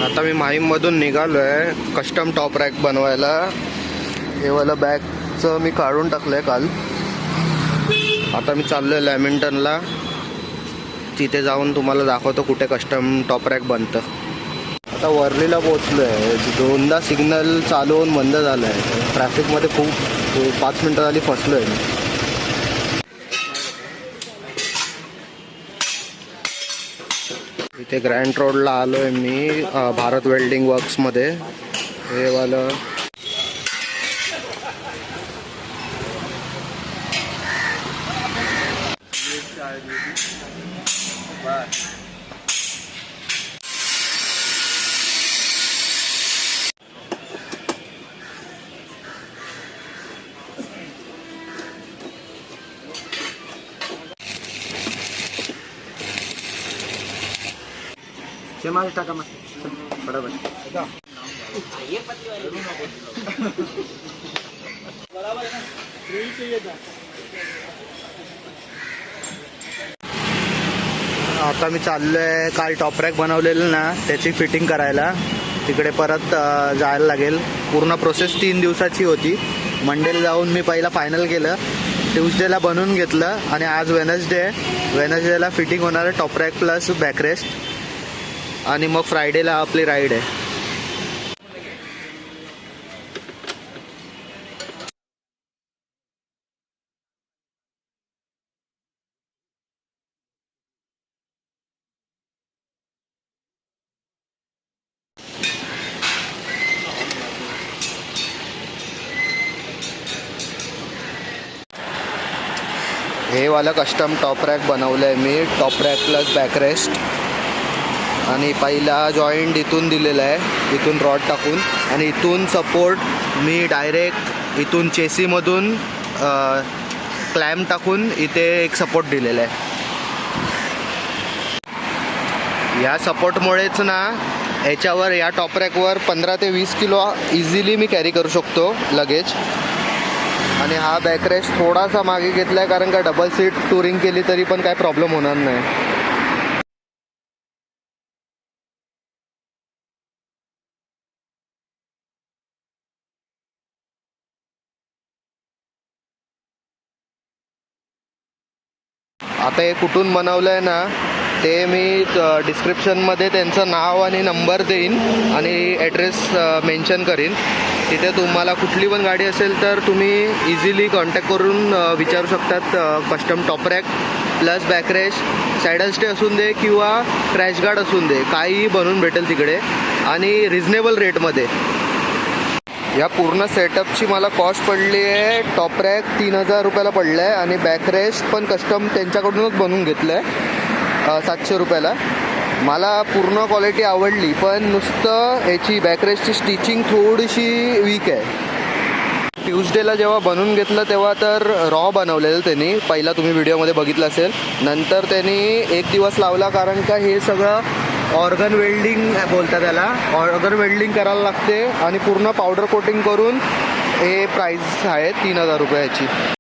आता मी माहीममधून निघालो आहे कस्टम टॉप रॅक बनवायला. हे वालं बॅगचं मी काढून टाकलं आहे काल. आता मी चाललो आहे लॅमिंग्टनला. तिथे जाऊन तुम्हाला दाखवतो कुठे कस्टम टॉप रॅक बनतं. आता वर्लीला पोहोचलो आहे. दोनदा सिग्नल चालू होऊन बंद झालं आहे. ट्रॅफिकमध्ये खूप 5 मिनटं झाली फसलो आहे मी. इथे ग्रँड रोडला आलो आहे मी भारत वेल्डिंग वर्क्समध्ये. हे वालं माल टाका मग बरोबर. आता मी चाललो आहे काल टॉप रॅक बनवलेलं ना त्याची फिटिंग करायला. तिकडे परत जायला लागेल. पूर्ण प्रोसेस 3 दिवसाची होती. मंडेला जाऊन मी पहिला फायनल केलं, ट्यूसडेला बनवून घेतलं आणि आज वेनसडेला फिटिंग होणार आहे टॉप रॅक प्लस बॅकरेस्ट. आणि मग फ्रायडेला आपली राईड आहे. हे वाला कस्टम टॉप रॅक बनवलं आहे मी. Top rack plus backrest. आणि पहिला जॉईंट इथून दिलेला आहे, इथून रॉड टाकून. आणि इथून सपोर्ट मी डायरेक्ट इथून चेसीमधून क्लॅम्प टाकून इथे एक सपोर्ट दिलेला आहे. या सपोर्टमुळेच ना याच्यावर या टॉप रॅकवर 15 ते 20 किलो इझिली मी कॅरी करू शकतो लगेच. आणि हा बॅकरेस्ट थोडासा मागे घेतला आहे कारण का डबल सीट टुरिंग केली तरी पण काय प्रॉब्लेम होणार नाही. आता हे कुठून बनवलं आहे ना ते मी डिस्क्रिप्शनमध्ये त्यांचं नाव आणि नंबर देईन आणि ॲड्रेस मेन्शन करीन. तिथे तुम्हाला कुठली पण गाडी असेल तर तुम्ही इझिली कॉन्टॅक्ट करून विचारू शकतात. Custom top rack plus backrest saddle stay असून दे किंवा क्रॅश गार्ड असून दे, काहीही बनवून भेटेल तिकडे आणि रिजनेबल रेटमध्ये. या पूर्ण सेटअपची मला कॉस्ट पडली आहे टॉप रॅक 3000 रुपयाला पडलं आहे. आणि बॅकरेस्ट पण कस्टम त्यांच्याकडूनच बनवून घेतलं आहे 700 रुपयाला. मला पूर्ण क्वालिटी आवडली पण नुसतं याची बॅकरेस्टची स्टिचिंग थोडीशी वीक आहे. ट्यूसडेला जेव्हा बनवून घेतलं तेव्हा तर रॉ बनवलेलं त्यांनी, पहिला तुम्ही व्हिडिओमध्ये बघितलं असेल. नंतर त्यांनी 1 दिवस लावला कारण का हे सगळं ऑर्गन वेल्डिंग बोलतात त्याला. ऑर्गन वेल्डिंग करायला लागते आणि पूर्ण पावडर कोटिंग करून हे प्राईस आहे 3000 रुपयाची.